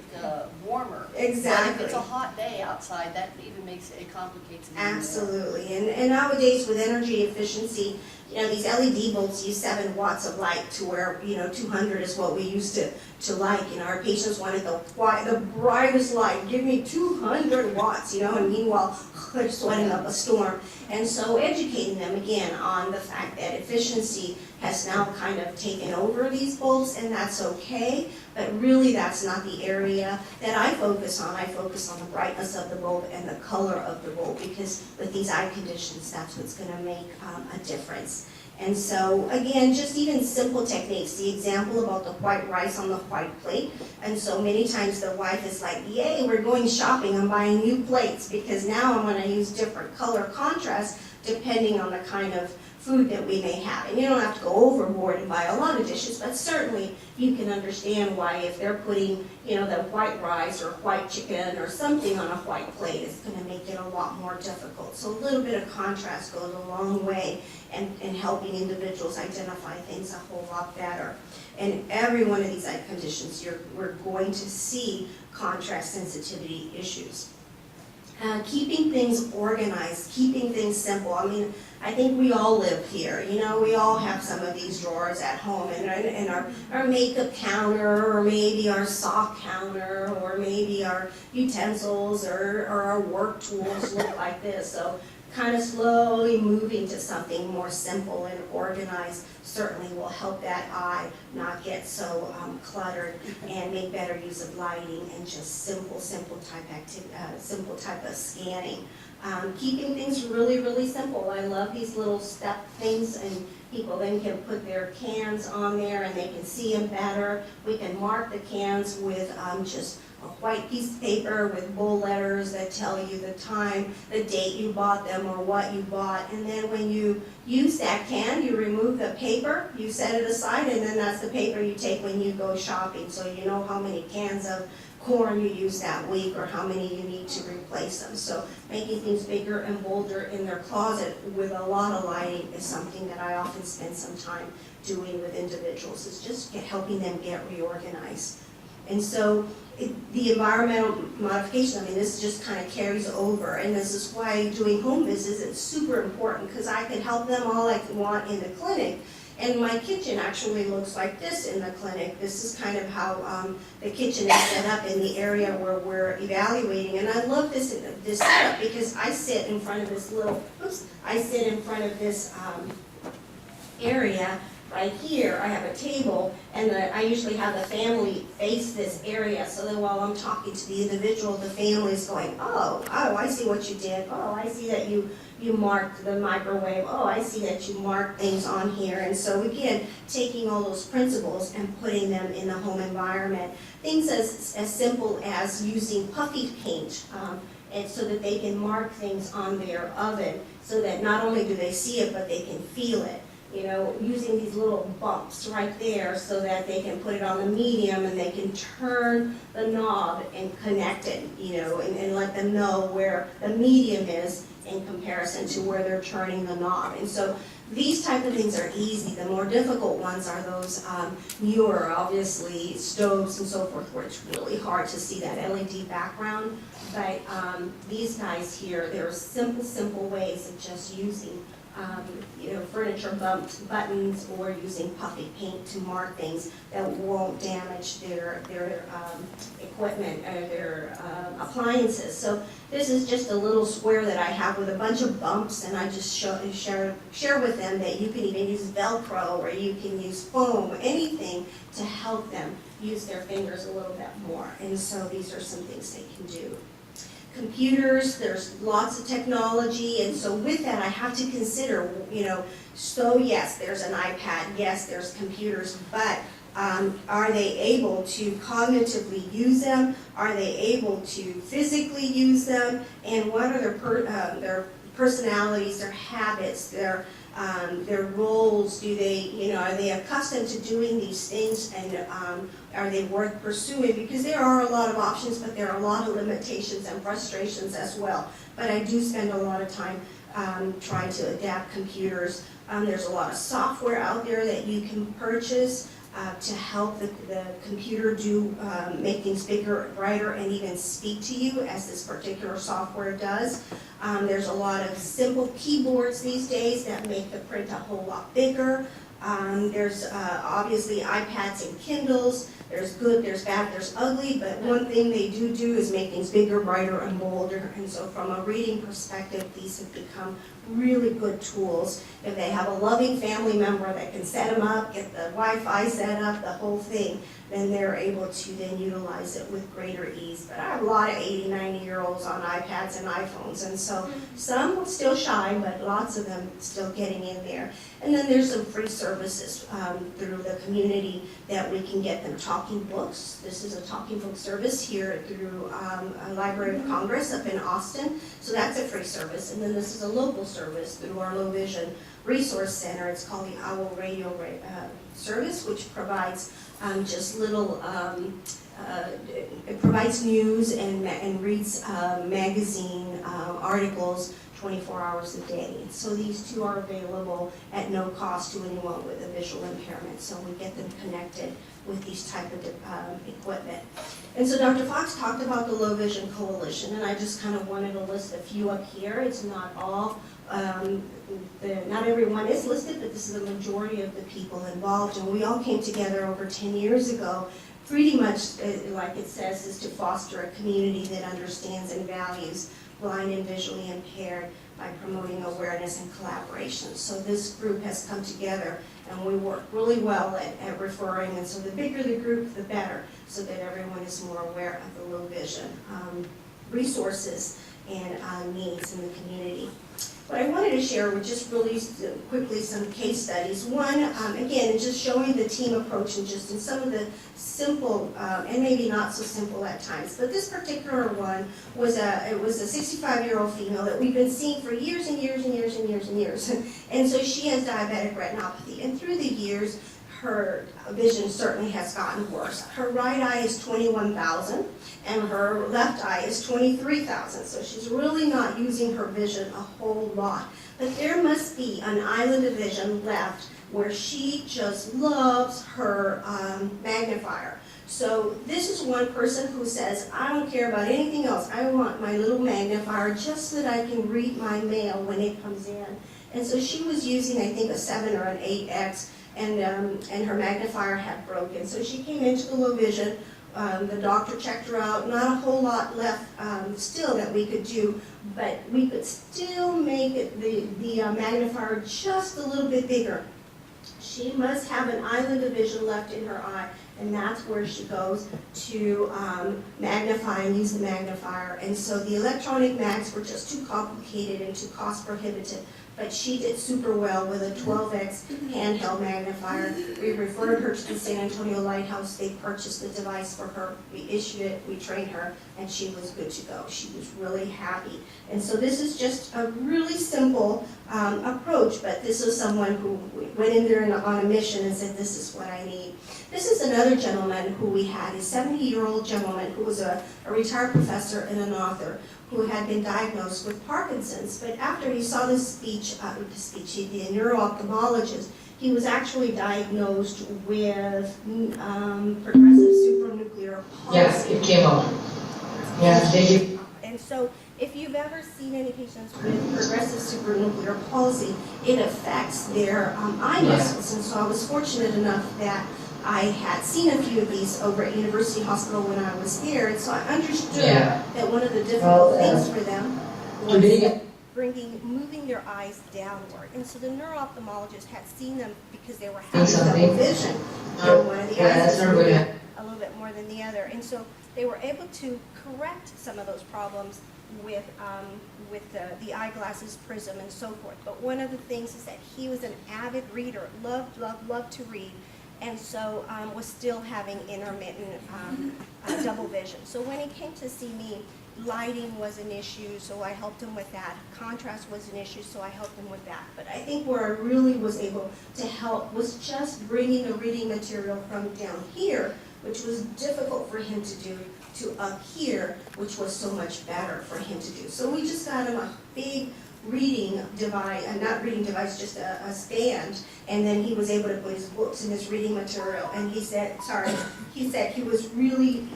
warmer. Exactly. But if it's a hot day outside, that even it complicates it even more. absolutely, and nowadays with energy efficiency, these LED bulbs use 7 watts of light to where, 200 is what we used to like. Our patients wanted the brightest light, give me 200 watts, and meanwhile, they're sweating up a storm. And so educating them again on the fact that efficiency has now kind of taken over these bulbs, and that's okay, but really that's not the area that I focus on. I focus on the brightness of the bulb and the color of the bulb, because with these eye conditions, that's what's going to make a difference. And so, again, just even simple techniques. The example about the white rice on the white plate. And so many times the wife is like, yay, we're going shopping, I'm buying new plates, because now I'm going to use different color contrast depending on the kind of food that we may have. And you don't have to go overboard and buy a lot of dishes, but certainly you can understand why if they're putting, the white rice or white chicken or something on a white plate, it's going to make it a lot more difficult. So a little bit of contrast goes a long way in helping individuals identify things a whole lot better. And every one of these eye conditions, we're going to see contrast sensitivity issues. Keeping things organized, keeping things simple. I mean, I think we all live here. We all have some of these drawers at home, and our makeup counter, or maybe our sock counter, or maybe our utensils or our work tools look like this. So kind of slowly moving to something more simple and organized certainly will help that eye not get so cluttered, and make better use of lighting and just simple type of scanning. Keeping things really, really simple. I love these little step things, and people then can put their cans on there and they can see them better. We can mark the cans with just a white piece of paper with bold letters that tell you the time, the date you bought them, or what you bought. And then when you use that can, you remove the paper, you set it aside, and then that's the paper you take when you go shopping. So you know how many cans of corn you use that week, or how many you need to replace them. So making things bigger and bolder in their closet with a lot of lighting is something that I often spend some time doing with individuals, is just helping them get reorganized. And so the environmental modification, I mean, this just kind of carries over, and this is why doing home visits is super important, because I can help them all I want in the clinic. And my kitchen actually looks like this in the clinic. This is kind of how the kitchen is set up in the area where we're evaluating. And I love this setup, because I sit in front of this area right here. I have a table, and I usually have the family face this area, so that while I'm talking to the individual, the family is going, oh, I see what you did. Oh, I see that you marked the microwave. Oh, I see that you marked things on here. And so again, taking all those principles and putting them in the home environment. Things as simple as using puffy paint, and so that they can mark things on their oven, so that not only do they see it, but they can feel it. Using these little bumps right there so that they can put it on the medium, and they can turn the knob and connect it, and let them know where the medium is in comparison to where they're turning the knob. And so these type of things are easy. The more difficult ones are those newer, obviously, stoves and so forth, where it's really hard to see that LED background. But these guys here, there are simple ways of just using furniture buttons, or using puffy paint to mark things that won't damage their equipment or their appliances. So this is just a little square that I have with a bunch of bumps, and I just share with them that you can even use Velcro, or you can use foam, anything to help them use their fingers a little bit more. And so these are some things they can do. Computers, there's lots of technology, and so with that I have to consider, so yes, there's an iPad, yes, there's computers, but are they able to cognitively use them? Are they able to physically use them? And what are their personalities, their habits, their Their roles, are they accustomed to doing these things, and are they worth pursuing? Because there are a lot of options, but there are a lot of limitations and frustrations as well. But I do spend a lot of time trying to adapt computers. There's a lot of software out there that you can purchase to help the computer make things bigger, brighter, and even speak to you, as this particular software does. There's a lot of simple keyboards these days that make the print a whole lot bigger. There's obviously iPads and Kindles. There's good, there's bad, there's ugly, but one thing they do is make things bigger, brighter, and bolder. And so from a reading perspective, these have become really good tools. If they have a loving family member that can set them up, get the Wi-Fi set up, the whole thing, then they're able to then utilize it with greater ease. But I have a lot of 80, 90-year-olds on iPads and iPhones, and so some still shy, but lots of them still getting in there. And then there's some free services through the community that we can get them talking books. This is a talking book service here through a Library of Congress up in Austin. So that's a free service. And then this is a local service through our Low Vision Resource Center. It's called the Owl Radio Service, which provides just little, it provides news and reads magazine articles 24 hours a day. So these two are available at no cost to anyone with a visual impairment. So we get them connected with these type of equipment. And so Dr. Fox talked about the Low Vision Coalition, and I just kind of wanted to list a few up here. It's not all, not everyone is listed, but this is the majority of the people involved. And we all came together over 10 years ago, pretty much like it says, is to foster a community that understands and values blind and visually impaired by promoting awareness and collaboration. So this group has come together, and we work really well at referring, and so the bigger the group, the better, so that everyone is more aware of the low vision resources and needs in the community. What I wanted to share were just really quickly some case studies. One, again, just showing the team approach and just in some of the simple and maybe not so simple at times. But this particular one was a 65-year-old female that we've been seeing for years and years and years and years and years. And so she has diabetic retinopathy. And through the years, her vision certainly has gotten worse. Her right eye is 21,000 and her left eye is 23,000. So she's really not using her vision a whole lot. But there must be an island of vision left where she just loves her magnifier. So this is one person who says, I don't care about anything else. I want my little magnifier just so that I can read my mail when it comes in. And so she was using, I think, a 7 or an 8X, and her magnifier had broken. So she came into the Low Vision. The doctor checked her out. Not a whole lot left still that we could do, but we could still make it, the magnifier just a little bit bigger. She must have an island of vision left in her eye, and that's where she goes to magnify and use the magnifier. And so the electronic mags were just too complicated and too cost prohibitive. But she did super well with a 12X handheld magnifier. We referred her to the San Antonio Lighthouse. They purchased the device for her. We issued it, we trained her, and she was good to go. She was really happy. And so this is just a really simple approach, but this is someone who went in there on a mission and said, this is what I need. This is another gentleman who we had, a 70-year-old gentleman who was a retired professor and an author, who had been diagnosed with Parkinson's. But after he saw the neuro-ophthalmologist, he was actually diagnosed with progressive supranuclear palsy. Yes, it came up. Yes, and so if you've ever seen any patients with progressive supranuclear palsy, it affects their eye muscles. And so I was fortunate enough that I had seen a few of these over at University Hospital when I was there, and so I understood that one of the difficult things for them was moving their eyes downward. And so the neuro-ophthalmologist had seen them because they were having double vision. One of the eyes was a little bit more than the other. And so they were able to correct some of those problems with the eyeglasses, prism, and so forth. But one of the things is that he was an avid reader, loved to read, and so was still having intermittent double vision. So when he came to see me, lighting was an issue, so I helped him with that. Contrast was an issue, so I helped him with that. But I think where I really was able to help was just bringing the reading material from down here, which was difficult for him to do, to up here, which was so much better for him to do. So we just got him a big reading device, not reading device, just a stand, and then he was able to put his books and his reading material, and he said he was really,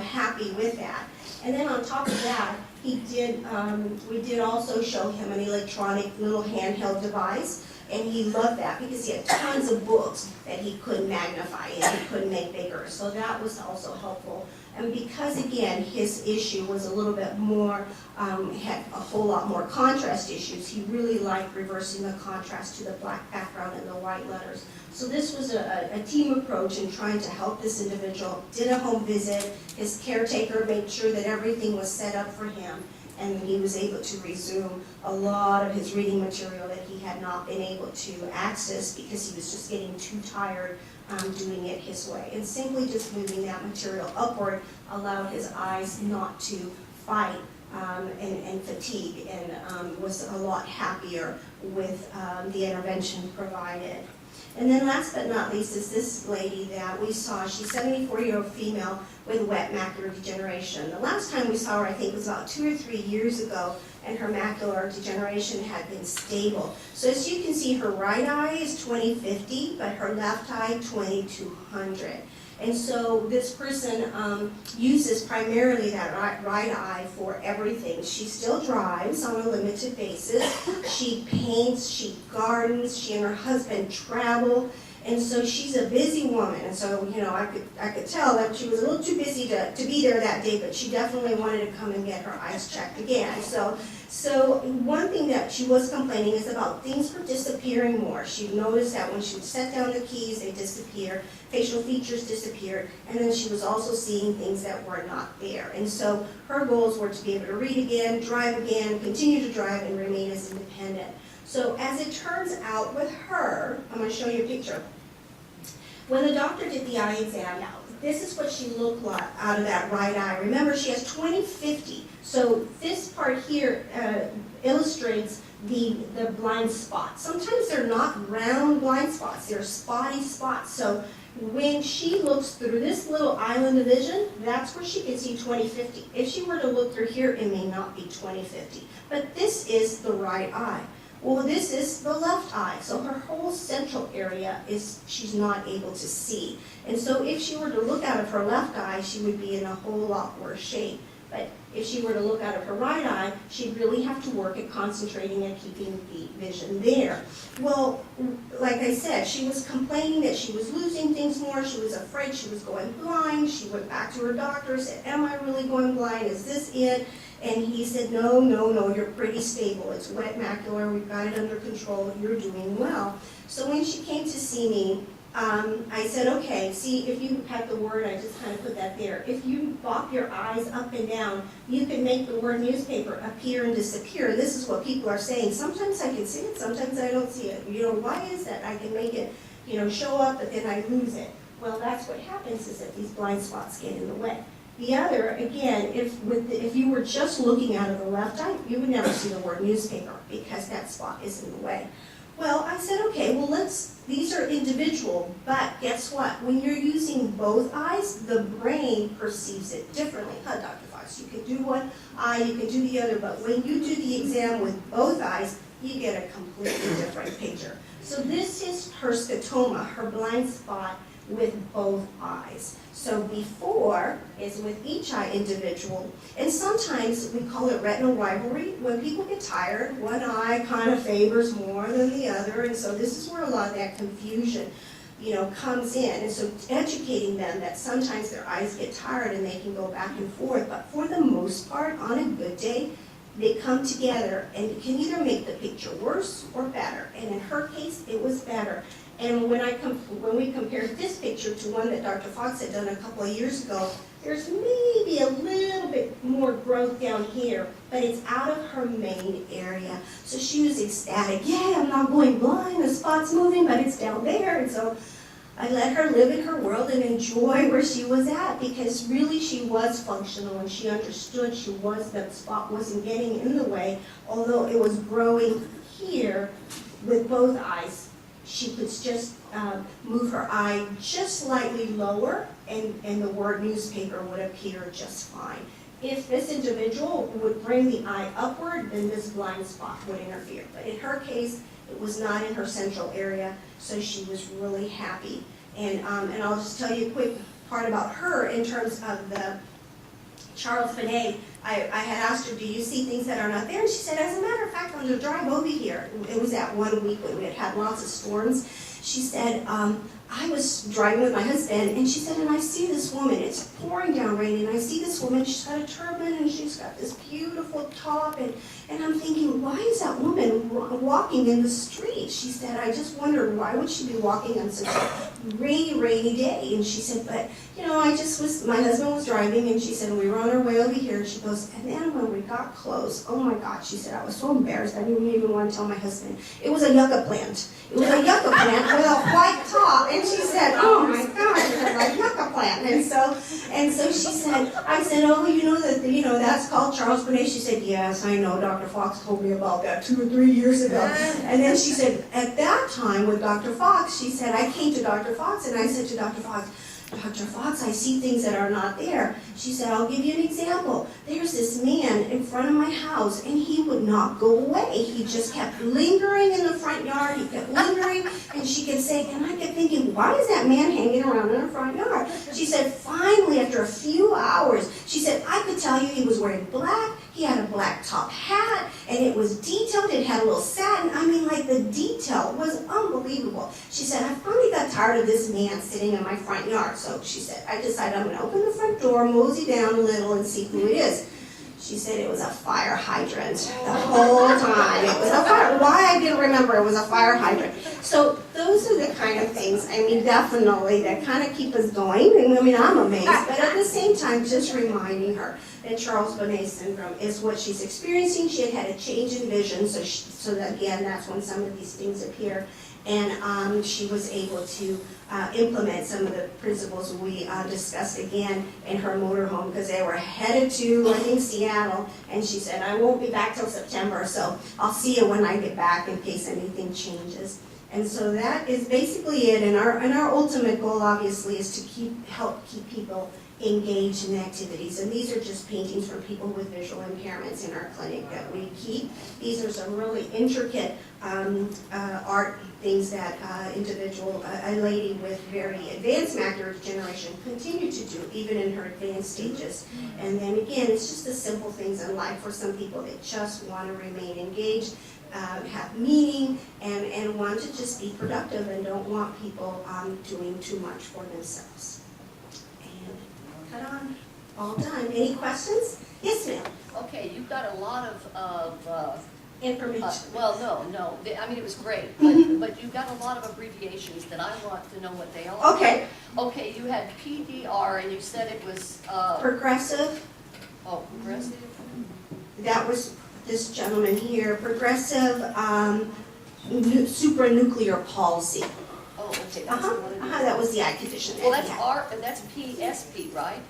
happy with that. And then on top of that, we did also show him an electronic little handheld device, and he loved that because he had tons of books that he couldn't magnify and he couldn't make bigger. So that was also helpful. And because, again, his issue was a little bit more, had a whole lot more contrast issues, he really liked reversing the contrast to the black background and the white letters. So this was a team approach in trying to help this individual. Did a home visit, his caretaker made sure that everything was set up for him, and he was able to resume a lot of his reading material that he had not been able to access because he was just getting too tired doing it his way. And simply just moving that material upward allowed his eyes not to fight and fatigue, and was a lot happier with the intervention provided. And then last but not least is this lady that we saw. She's a 74-year-old female with wet macular degeneration. The last time we saw her, I think, was about 2 or 3 years ago, and her macular degeneration had been stable. So as you can see, her right eye is 20/50, but her left eye 20/200. And so this person uses primarily that right eye for everything. She still drives on a limited basis. She paints, she gardens, she and her husband travel. And so she's a busy woman. And so, I could tell that she was a little too busy to be there that day, but she definitely wanted to come and get her eyes checked again. So one thing that she was complaining is about things were disappearing more. She noticed that when she would set down the keys, they disappeared, facial features disappeared, and then she was also seeing things that were not there. And so her goals were to be able to read again, drive again, continue to drive, and remain as independent. So as it turns out with her, I'm going to show you a picture. When the doctor did the eye exam, this is what she looked like out of that right eye. Remember, she has 20/50. So this part here illustrates the blind spots. Sometimes they're not round blind spots, they're spotty spots. So when she looks through this little island of vision, that's where she can see 20/50. If she were to look through here, it may not be 20/50. But this is the right eye. Well, this is the left eye, so her whole central area she's not able to see. And so if she were to look out of her left eye, she would be in a whole lot worse shape. But if she were to look out of her right eye, she'd really have to work at concentrating and keeping the vision there. Well, like I said, she was complaining that she was losing things more. She was afraid she was going blind. She went back to her doctor, said, am I really going blind? Is this it? And he said, no, you're pretty stable. It's wet macular. We've got it under control. You're doing well. So when she came to see me, I said, okay, see, if you had the word, I just kind of put that there. If you bop your eyes up and down, you can make the word newspaper appear and disappear. This is what people are saying. Sometimes I can see it, sometimes I don't see it. Why is that? I can make it, show up, but then I lose it. Well, that's what happens, is that these blind spots get in the way. The other, again, if you were just looking out of the left eye, you would never see the word newspaper because that spot is in the way. Well, I said, okay, well, these are individual, but guess what? When you're using both eyes, the brain perceives it differerly. Dr. Fox, you can do one eye, you can do the other, but when you do the exam with both eyes, you get a completely different picture. So this is her scotoma, her blind spot with both eyes. So before is with each eye individual, and sometimes we call it retinal rivalry. When people get tired, one eye kind of favors more than the other, and so this is where a lot of that confusion, comes in. And so educating them that sometimes their eyes get tired and they can go back and forth, but for the most part, on a good day, they come together and can either make the picture worse or better. And in her case, it was better. And when we compared this picture to one that Dr. Fox had done a couple of years ago, there's maybe a little bit more growth down here, but it's out of her main area. So she was ecstatic. Yeah, I'm not going blind, the spot's moving, but it's down there. And so I let her live in her world and enjoy where she was at, because really she was functional and she understood that spot wasn't getting in the way, although it was growing here with both eyes. She could just move her eye just slightly lower and the word newspaper would appear just fine. If this individual would bring the eye upward, then this blind spot would interfere. But in her case, it was not in her central area, so she was really happy. And I'll just tell you a quick part about her in terms of the Charles Bonnet. I had asked her, do you see things that are not there? And she said, as a matter of fact, on the drive over here, it was that 1 week when we had had lots of storms, she said, I was driving with my husband, and she said, and I see this woman, it's pouring down rain, and I see this woman, she's got a turban, and she's got this beautiful top, and I'm thinking, why is that woman walking in the street? She said, I just wondered, why would she be walking on such a rainy day? And she said, but, my husband was driving, and she said, we were on our way over here, and she goes, and then when we got close, oh my God, she said, I was so embarrassed, I didn't even want to tell my husband. It was a yucca plant. It was a yucca plant with a white top, and she said, oh my God, it's a yucca plant. And so she said, I said, oh, that's called Charles Bonnet. She said, yes, I know, Dr. Fox told me about that 2 or 3 years ago. And then she said, at that time with Dr. Fox, she said, I came to Dr. Fox and I said to Dr. Fox, Dr. Fox, I see things that are not there. She said, I'll give you an example. There's this man in front of my house, and he would not go away. He just kept lingering in the front yard. He kept lingering, and she could say, and I kept thinking, why is that man hanging around in the front yard? She said, finally, after a few hours, she said, I could tell you he was wearing black. He had a black top hat, and it was detailed. It had a little satin. I mean, like, the detail was unbelievable. She said, I finally got tired of this man sitting in my front yard. So she said, I decided I'm going to open the front door, mosey down a little, and see who it is. She said it was a fire hydrant the whole time. It was a fire. Why I didn't remember it was a fire hydrant. So those are the kind of things, definitely, that kind of keep us going. And I'm amazed. But at the same time, just reminding her that Charles Bonnet syndrome is what she's experiencing. She had a change in vision, so that, again, that's when some of these things appear. And she was able to implement some of the principles we discussed again in her motorhome, because they were headed to, I think, Seattle, and she said, I won't be back till September, so I'll see you when I get back in case anything changes. And so that is basically it, and our ultimate goal, obviously, is to help keep people engaged in activities. And these are just paintings from people with visual impairments in our clinic that we keep. These are some really intricate art things that a lady with very advanced macular degeneration continue to do, even in her advanced stages. And then again, it's just the simple things in life for some people that just want to remain engaged, have meaning, and want to just be productive and don't want people doing too much for themselves. On. All done. Any questions? Yes, ma'am. Okay, you've got a lot of information. No. It was great, but you've got a lot of abbreviations that I want to know what they are. Okay. Okay, you had PDR, and you said it was progressive. Oh, progressive. That was this gentleman here. Progressive supranuclear palsy. Oh, okay. That was the eye condition. Well, that's PSP, right?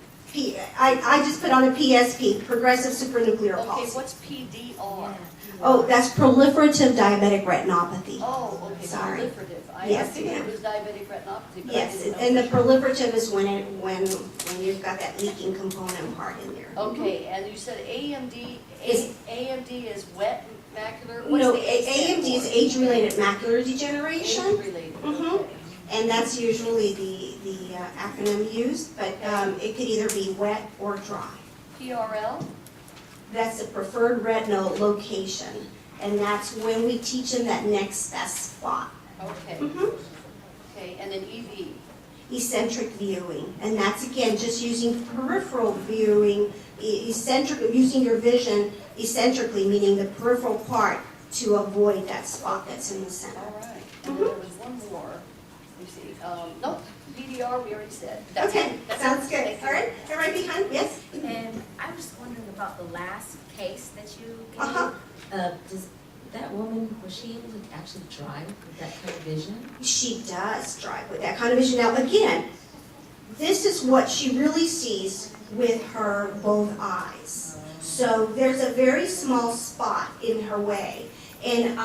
I just put on a PSP, progressive supranuclear palsy. Okay, what's PDR? Oh, that's proliferative diabetic retinopathy. Oh, okay. Sorry. Proliferative. I Yes, figured ma'am. it was diabetic retinopathy. But Yes, I didn't know. and the proliferative is when you've got that leaking component part in there. Okay, and you said AMD. Is- AMD is wet macular. No, What's the A stand AMD is for? age-related macular degeneration. Age-related. Mhm. Okay. And that's usually the acronym used, but it could either be wet or dry. PRL. That's the preferred retinal location, and that's when we teach them that next best spot. Okay. Mhm. Okay, and then EV. Eccentric viewing, and that's again just using peripheral viewing, using your vision eccentrically, meaning the peripheral part, to avoid that spot that's in the center. All right. And then there was one more. Let me see. No, PDR we already said. That's Okay, it. That's sounds it. good. Thank you. All right, right behind, yes? And I was wondering about the last case that you gave. Uh-huh. Does that woman, was she able to actually drive with that kind of vision? She does drive with that kind of vision. Now, again, this is what she really sees with her both eyes. So there's a very small spot in her way. And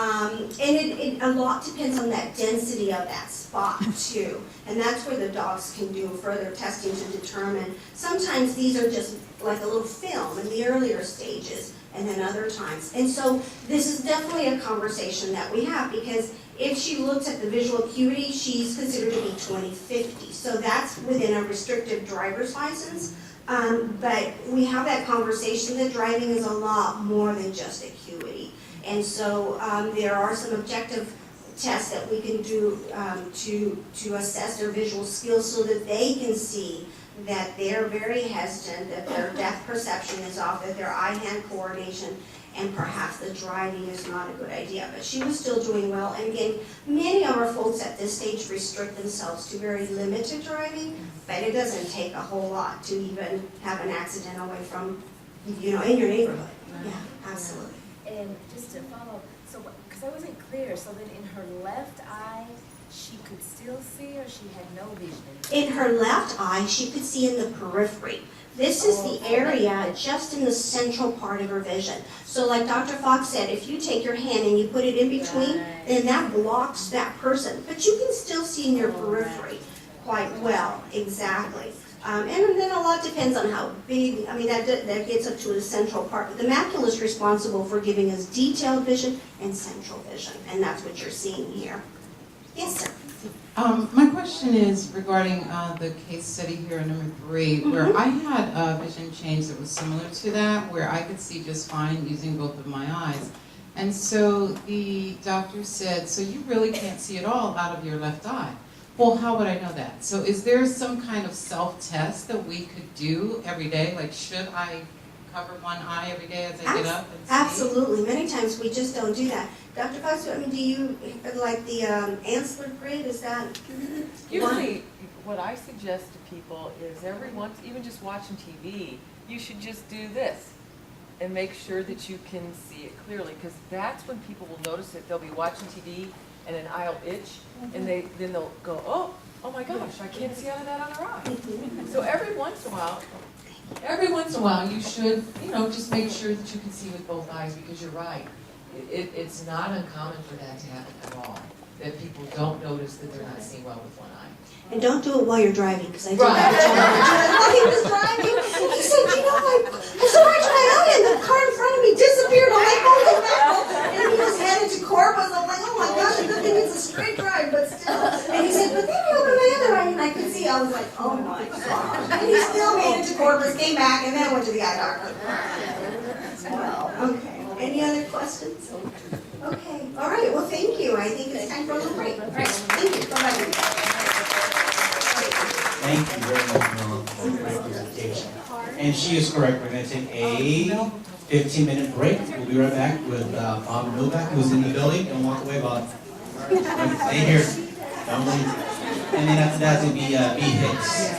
it a lot depends on that density of that spot too. And that's where the dogs can do further testing to determine. Sometimes these are just like a little film in the earlier stages, and then other times. And so this is definitely a conversation that we have, because if she looks at the visual acuity, she's considered to be 20/50. So that's within a restrictive driver's license. But we have that conversation that driving is a lot more than just acuity. And so there are some objective tests that we can do to assess their visual skills so that they can see that they're very hesitant, that their depth perception is off, that their eye-hand coordination and perhaps the driving is not a good idea. But she was still doing well. And again, many of our folks at this stage restrict themselves to very limited driving, but it doesn't take a whole lot to even have an accident away from, in your neighborhood. Yeah, absolutely. And just to follow, so, because I wasn't clear, so that in her left eye, she could still see, or she had no vision? In her left eye, she could see in the periphery. This is the area just in the central part of her vision. So like Dr. Fox said, if you take your hand and you put it in between, then that blocks that person. But you can still see in your periphery quite well, exactly. And then a lot depends on how big, that gets up to the central part. But the macula is responsible for giving us detailed vision and central vision, and that's what you're seeing here. Yes, sir. My question is regarding the case study here, number 3, where I had a vision change that was similar to that, where I could see just fine using both of my eyes. And so the doctor said, so you really can't see at all out of your left eye. Well, how would I know that? So is there some kind of self-test that we could do every day? Like, should I cover one eye every day as I get up and see? Absolutely. Many times we just don't do that. Dr. Fox, do you like the Ansler grid? Is that Usually, what I suggest to people is every once, even just watching TV, you should just do this and make sure that you can see it clearly, because that's when people will notice it. They'll be watching TV and an eye will itch, and then they'll go, oh my gosh, I can't see out of that other eye. So every once in a while, you should, just make sure that you can see with both eyes, because you're right. It's not uncommon for that to happen at all, that people don't notice that they're not seeing well with one eye. And don't do it while you're driving, because I did that while he was driving. He said, I scratched my eye and the car in front of me disappeared. I'm like, holy mackerel. And he was headed to Corpus. I'm like, oh my gosh, good thing it's a straight drive, but still. And he said, but then I opened my other eye and I could see. I was like, oh my gosh. And he still made it to Corpus, came back, and then went to the eye doctor. Well, okay. Any other questions? Okay. All right. Well, thank you. I think it's time for a little break. All right. Thank you. Bye-bye. Thank you very much, Melva, for the great presentation. And she is correct. We're going to take a 15-minute break. We'll be right back with Bob Novak, who's in the building, and walk away about. Stay here. Don't leave. And then after that, it'll be B Hicks.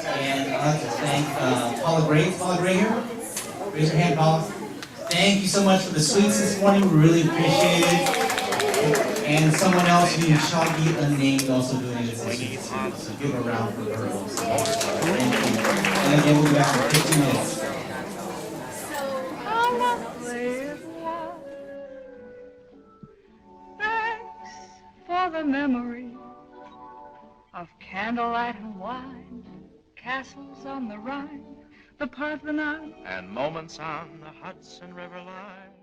And I'd like to thank Paula Gray. Paula Gray here? Raise your hand, Paula. Thank you so much for the sweets this morning. We really appreciate it. And someone else who shall be unnamed also doing it. So give a round for her. Thank you. And again, we'll be back in 15 minutes. Thanks for the memory of candlelight and wine, castles on the Rhine, the Parthenon, and moments on the Hudson River line.